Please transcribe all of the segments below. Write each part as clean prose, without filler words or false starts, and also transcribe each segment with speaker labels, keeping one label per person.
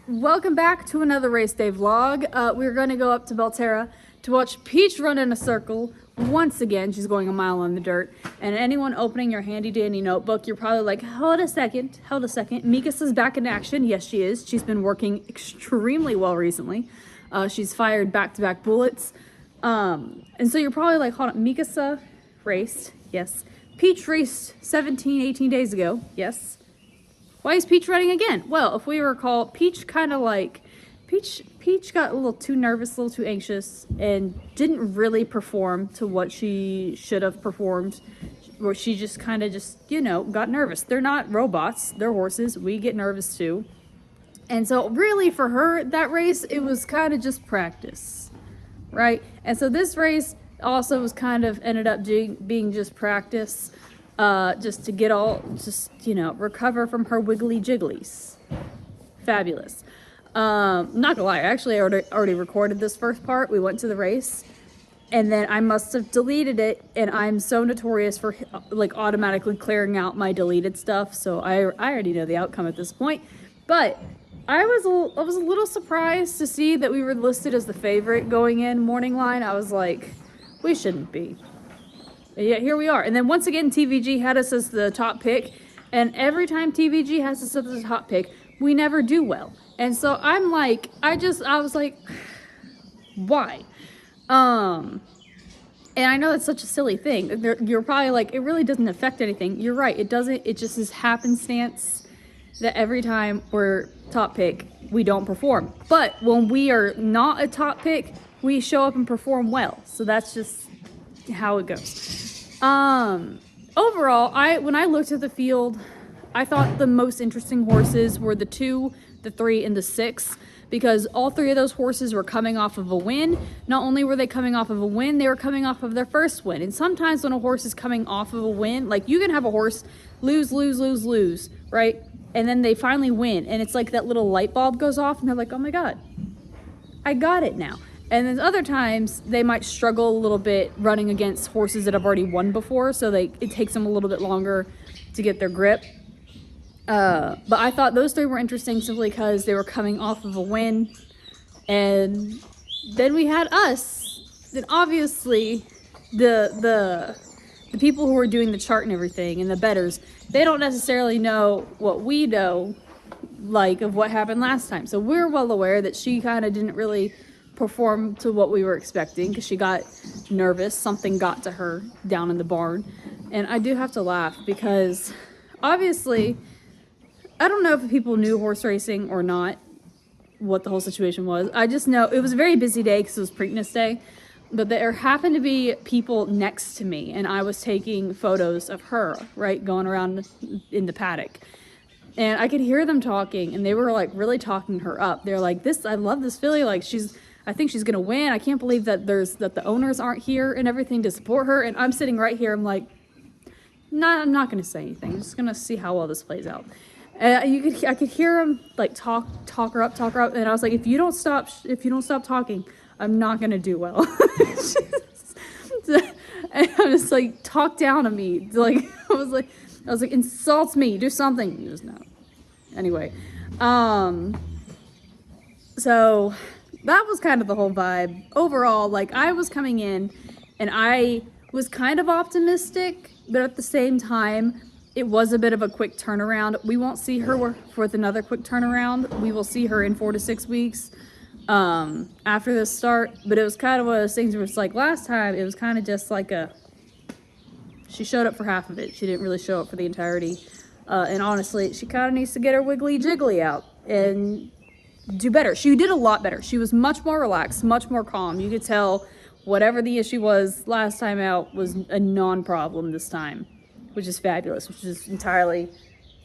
Speaker 1: Welcome back to another race day vlog. We're going to go up to Belterra to watch Peach run in a circle. Once again, she's going a mile on the dirt. And anyone opening your handy dandy notebook, you're probably like, hold a second. Mikasa's back in action. Yes, she is. She's been working extremely well recently. She's fired back-to-back bullets. And so you're probably like, hold on, Mikasa raced. Yes. Peach raced 17, 18 days ago. Yes. Why is Peach running again? Well, if we recall, Peach got a little too nervous, a little too anxious, and didn't really perform to what she should have performed. Where she just kind of got nervous. They're not robots, they're horses. We get nervous too. And so really for her, that race, it was kind of just practice, right? And so this race also was kind of ended up being just practice. Just to get recover from her wiggly jigglies. Fabulous. Not gonna lie, I actually already recorded this first part. We went to the race, and then I must have deleted it, and I'm so notorious for automatically clearing out my deleted stuff, so I already know the outcome at this point. But I was a little surprised to see that we were listed as the favorite going in morning line. I was like, we shouldn't be. Yeah, here we are. And then once again, TVG had us as the top pick. And every time TVG has us as the top pick, we never do well. And so I'm like, I was like, why? And I know that's such a silly thing. You're probably like, it really doesn't affect anything. You're right. It doesn't. It just is happenstance that every time we're top pick, we don't perform. But when we are not a top pick, we show up and perform well. So that's just how it goes. Overall, when I looked at the field, I thought the most interesting horses were the 2, the 3, and the 6, because all 3 of those horses were coming off of a win. Not only were they coming off of a win, they were coming off of their first win. And sometimes when a horse is coming off of a win, like you can have a horse lose, right? And then they finally win, and it's like that little light bulb goes off, and they're like, oh my God, I got it now. And then other times they might struggle a little bit running against horses that have already won before, so it takes them a little bit longer to get their grip. But I thought those 3 were interesting simply because they were coming off of a win. And then we had us. Then obviously the people who are doing the chart and everything and the bettors, they don't necessarily know what we know, of what happened last time. So we're well aware that she kind of didn't really perform to what we were expecting because she got nervous. Something got to her down in the barn. And I do have to laugh because obviously I don't know if people knew horse racing or not, what the whole situation was. I just know it was a very busy day because it was Preakness Day, but there happened to be people next to me and I was taking photos of her, right, going around in the paddock. And I could hear them talking, and they were like really talking her up. They're like, I love this filly, I think she's gonna win. I can't believe that the owners aren't here and everything to support her. And I'm sitting right here. I'm like, nah, I'm not gonna say anything. I'm just gonna see how well this plays out. And I could hear them like talk her up. And I was like, if you don't stop talking, I'm not gonna do well. And I'm just like, talk down to me. Like I was like, insult me, do something. He was no. Anyway, so that was kind of the whole vibe. Overall, I was coming in and I was kind of optimistic, but at the same time, it was a bit of a quick turnaround. We won't see her with another quick turnaround. We will see her in 4 to 6 weeks after this start. But it was kind of one of those things where it's like last time, it was kind of just she showed up for half of it. She didn't really show up for the entirety. And honestly, she kind of needs to get her wiggly jiggly out and do better. She did a lot better. She was much more relaxed, much more calm. You could tell whatever the issue was last time out was a non-problem this time, which is fabulous, which is entirely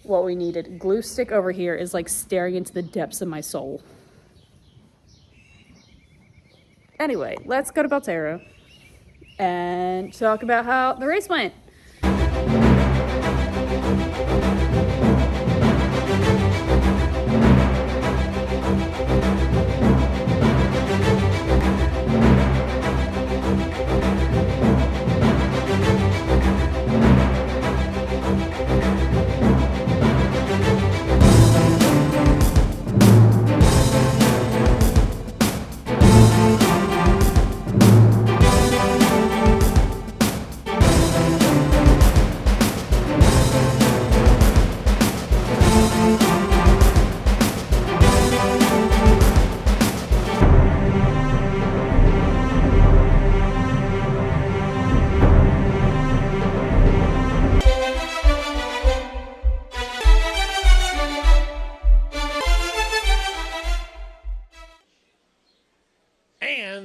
Speaker 1: what we needed. Glue stick over here is staring into the depths of my soul. Anyway, let's go to Belterra and talk about how the race went.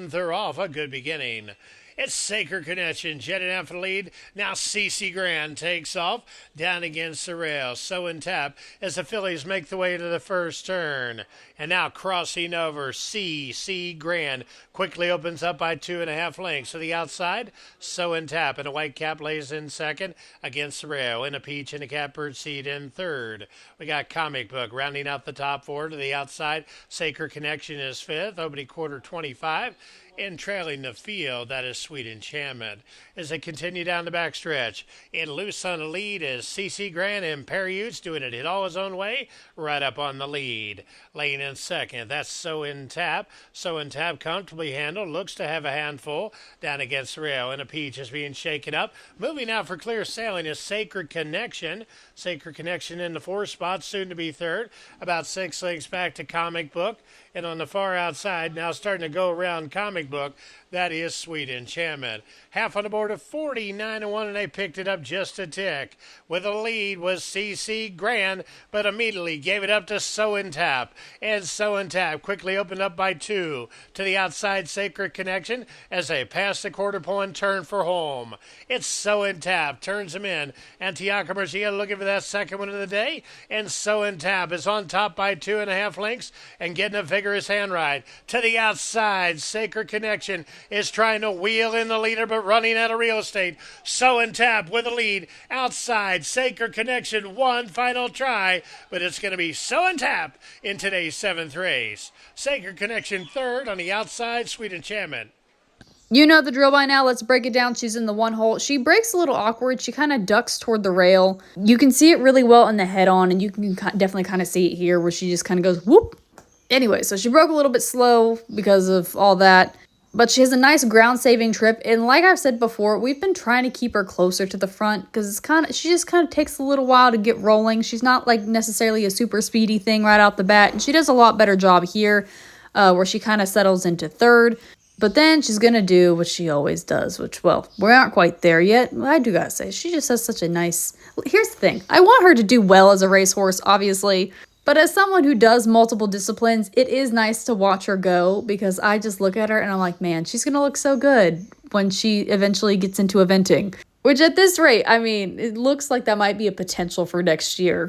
Speaker 2: and they're off. A good beginning. It's Sacred Connection jetting out for the lead. Now CC Grand takes off down against the rail. So in tap as the fillies make the way to the first turn. And now crossing over, CC Grand quickly opens up by 2.5 lengths to the outside. So in tap and a white cap lays in second against the rail. In a peach and a catbird seed in third. We got Comic Book rounding out the top four to the outside. Sacred Connection is fifth, opening quarter 25. In trailing the field, that is Sweet Enchantment. As they continue down the backstretch, in loose on the lead is CC Grand and Perry Utes doing it all his own way, right up on the lead. Laying in second, that's So in Tap. So in Tap comfortably handled, looks to have a handful down against the rail, and a peach is being shaken up. Moving out for clear sailing is Sacred Connection. Sacred Connection in the fourth spot, soon to be third. About 6 lengths back to Comic Book. And on the far outside, now starting to go around Comic Book, that is Sweet Enchantment. Half on the board of 49-1, and they picked it up just a tick. With a lead was CC Grand, but immediately gave it up to So in Tap. And So in Tap quickly opened up by 2 to the outside Sacred Connection as they pass the quarter point turn for home. It's So in Tap, turns them in, and Tiago Murcia looking for that second one of the day. And So in Tap is on top by 2.5 lengths and getting a vigorous hand ride. To the outside, Sacred Connection is trying to wheel in the leader but running out of real estate. So in Tap with a lead. Outside, Sacred Connection, one final try, but it's going to be So in Tap in today's 7th race. Sacred Connection third, on the outside, Sweet Enchantment.
Speaker 1: You know the drill by now. Let's break it down. She's in the one hole. She breaks a little awkward. She kind of ducks toward the rail. You can see it really well in the head-on, and you can definitely kind of see it here where she just kind of goes whoop. Anyway, so she broke a little bit slow because of all that. But she has a nice ground-saving trip, and like I've said before, we've been trying to keep her closer to the front because she just kind of takes a little while to get rolling. She's not like necessarily a super speedy thing right out the bat, and she does a lot better job here where she kind of settles into third. But then she's going to do what she always does, which, well, we aren't quite there yet. I do got to say, she just has such a nice... Here's the thing. I want her to do well as a racehorse, obviously. But as someone who does multiple disciplines, it is nice to watch her go because I just look at her and I'm like, man, she's going to look so good when she eventually gets into eventing. Which at this rate, I mean, it looks like that might be a potential for next year.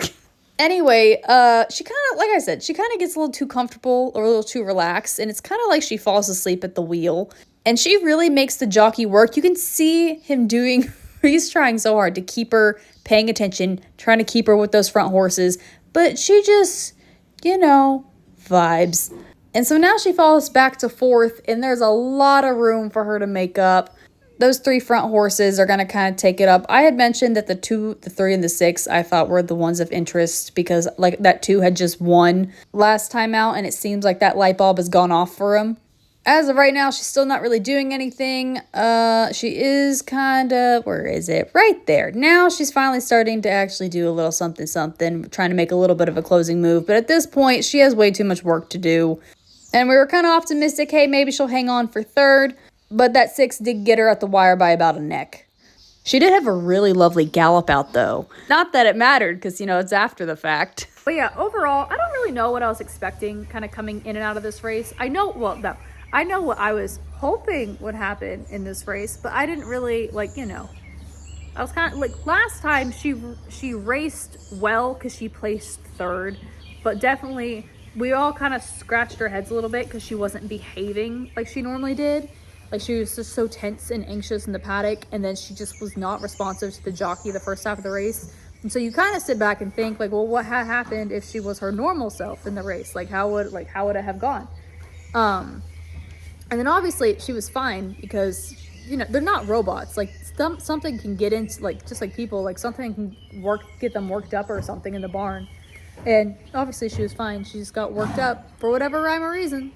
Speaker 1: Anyway, she kind of, like I said, she kind of gets a little too comfortable or a little too relaxed, and it's kind of like she falls asleep at the wheel. And she really makes the jockey work. You can see him doing, he's trying so hard to keep her paying attention, trying to keep her with those front horses. But she just, vibes. And so now she falls back to fourth, and there's a lot of room for her to make up. Those 3 front horses are going to kind of take it up. I had mentioned that the 2, the 3, and the 6 I thought were the ones of interest because like that 2 had just won last time out, and it seems like that light bulb has gone off for him. As of right now, she's still not really doing anything. She is kind of, where is it? Right there. Now she's finally starting to actually do a little something, trying to make a little bit of a closing move. But at this point, she has way too much work to do. And we were kind of optimistic, hey, maybe she'll hang on for third. But that 6 did get her at the wire by about a neck. She did have a really lovely gallop out, though. Not that it mattered, because, it's after the fact. But yeah, overall, I don't really know what I was expecting kind of coming in and out of this race. I know what I was hoping would happen in this race, but I didn't really, I was kind of, last time she raced well because she placed third, but definitely we all kind of scratched our heads a little bit because she wasn't behaving like she normally did. Like, she was just so tense and anxious in the paddock, and then she just was not responsive to the jockey the first half of the race. And so you kind of sit back and think, well, what had happened if she was her normal self in the race? How would it have gone? And then obviously she was fine because, they're not robots. Something can get into, just like people, something can get them worked up or something in the barn. And obviously she was fine. She just got worked up for whatever rhyme or reason.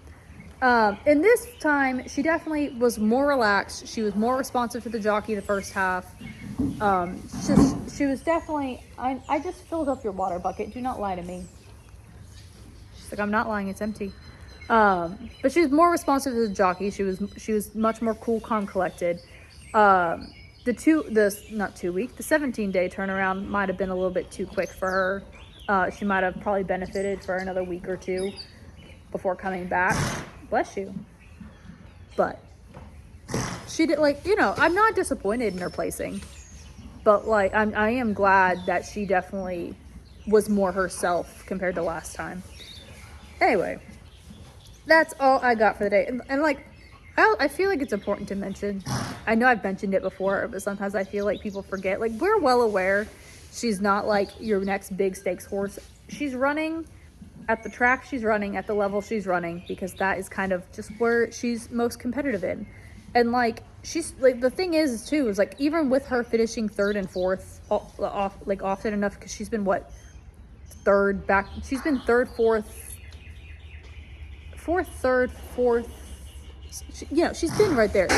Speaker 1: In this time, she definitely was more relaxed. She was more responsive to the jockey the first half. She was definitely, I just filled up your water bucket. Do not lie to me. She's like, I'm not lying. It's empty. But she was more responsive to the jockey. She was much more cool, calm, collected. The 17-day turnaround might have been a little bit too quick for her. She might have probably benefited for another week or two before coming back. Bless you. but she did, like, you know, I'm not disappointed in her placing, but like I am glad that she definitely was more herself compared to last time. Anyway, that's all I got for the day. And like, I feel like it's important to mention. I know I've mentioned it before, but sometimes I feel like people forget. Like, we're well aware she's not like your next big stakes horse. She's running at the track she's running, at the level she's running, because that is kind of just where she's most competitive in. And like, she's like, the thing is too, is like, even with her finishing third and fourth off like often enough, because she's been what, third back, she's been third, fourth, third, fourth. You know, she's been right there.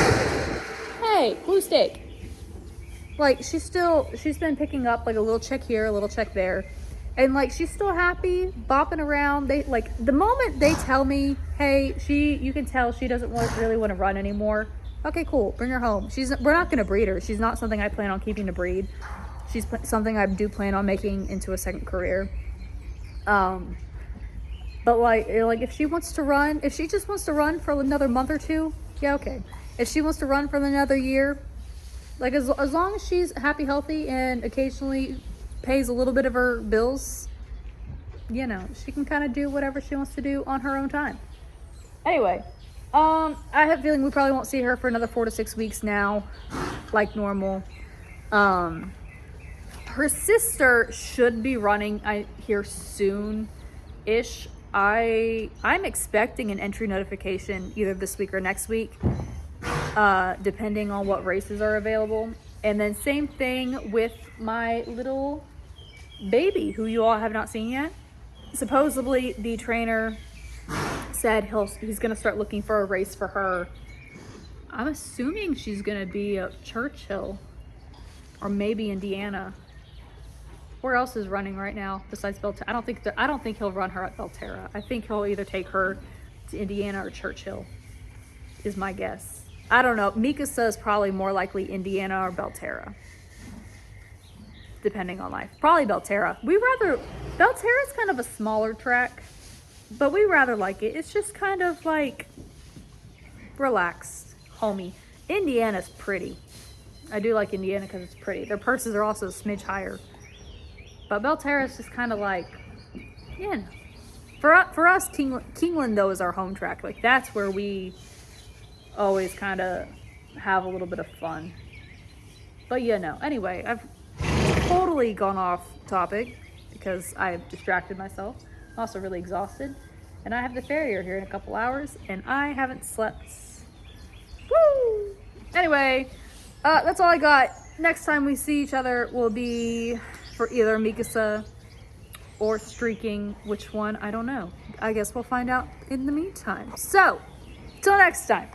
Speaker 1: Hey, blue steak. Like, she's been picking up like a little check here, a little check there. And like, she's still happy, bopping around. They like, the moment they tell me, hey, you can tell she doesn't really want to run anymore. Okay, cool, bring her home. We're not gonna breed her. She's not something I plan on keeping to breed. She's something I do plan on making into a second career. But like if she wants to run, if she just wants to run for another month or two, yeah, okay. If she wants to run for another year, like as long as she's happy, healthy, and occasionally pays a little bit of her bills, you know, she can kind of do whatever she wants to do on her own time. Anyway, I have a feeling we probably won't see her for another 4 to 6 weeks now, like normal. Her sister should be running here soon-ish. I'm expecting an entry notification either this week or next week, depending on what races are available. And then same thing with my little baby, who you all have not seen yet. Supposedly the trainer said he's gonna start looking for a race for her. I'm assuming she's gonna be at Churchill or maybe Indiana. Where else is running right now besides Belterra? I don't think he'll run her at Belterra. I think he'll either take her to Indiana or Churchill, is my guess. I don't know. Mika says probably more likely Indiana or Belterra, depending on life. Probably Belterra. Belterra's kind of a smaller track, but we rather like it. It's just kind of like relaxed, homey. Indiana's pretty. I do like Indiana because it's pretty. Their purses are also a smidge higher. But Belterra is just kind of like, you know. For us, Kingland, though, is our home track. Like, that's where we always kind of have a little bit of fun. But, you know, anyway, I've totally gone off topic because I have distracted myself. I'm also really exhausted. And I have the farrier here in a couple hours, and I haven't slept. Woo! Anyway, that's all I got. Next time we see each other will be for either Mikasa or Streaking. Which one? I don't know. I guess we'll find out in the meantime. So, till next time.